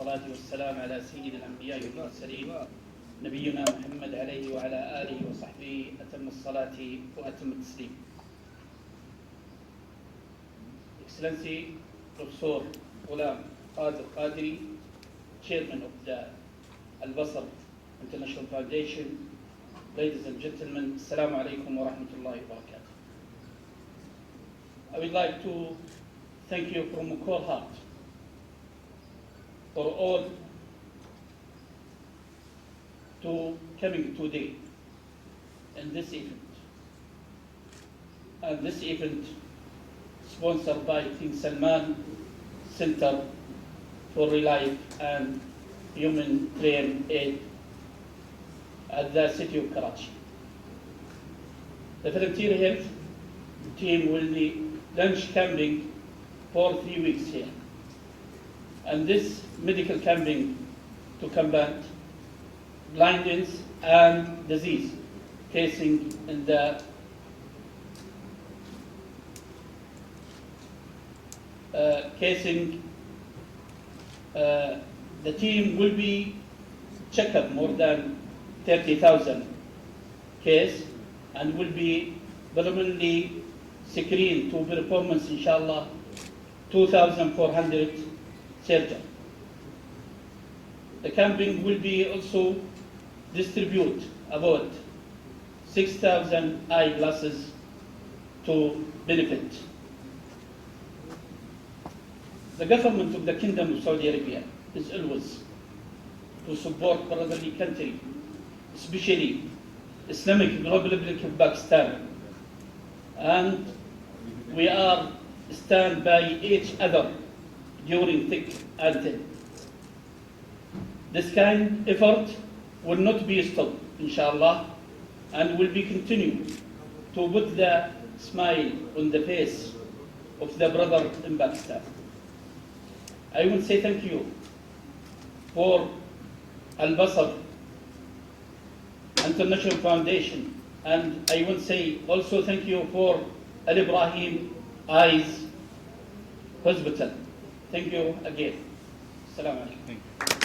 والصلاة والسلام على سيد الأنبياء والمرسلين نبينا محمد عليه وعلى آله وصحبه أتم الصلاة وأتم التسليم. Excellency Professor Ghulam Qadir Qadri, Chairman of the Al-Basr International Foundation, ladies and gentlemen, Assalamu alaikum wa rahmatullahi wa barakatuh. I would like to thank you from a core heart for all to coming today in this event. And this event sponsored by King Salman Center for Relief and Humanitarian Aid at the city of Karachi. The volunteer health team will be lunch camping for 3 weeks here. And this medical camping to combat blindness and disease facing in the the team will be check up more than 30,000 cases and will be predominantly screened to performance inshallah 2,400 surgery. The camping will be also distribute about 6,000 eyeglasses to benefit. The government of the Kingdom of Saudi Arabia is always to support brotherly country, especially Islamic Republic of Pakistan, and we are stand by each other during thick and thin. This kind of effort will not be stopped, inshallah, and will be continued to put the smile on the face of the brother in Pakistan. I will say thank you for Al-Basr International Foundation, and I will say also thank you for Al-Ibrahim Eyes Hospital. Thank you again. Assalamu alaikum.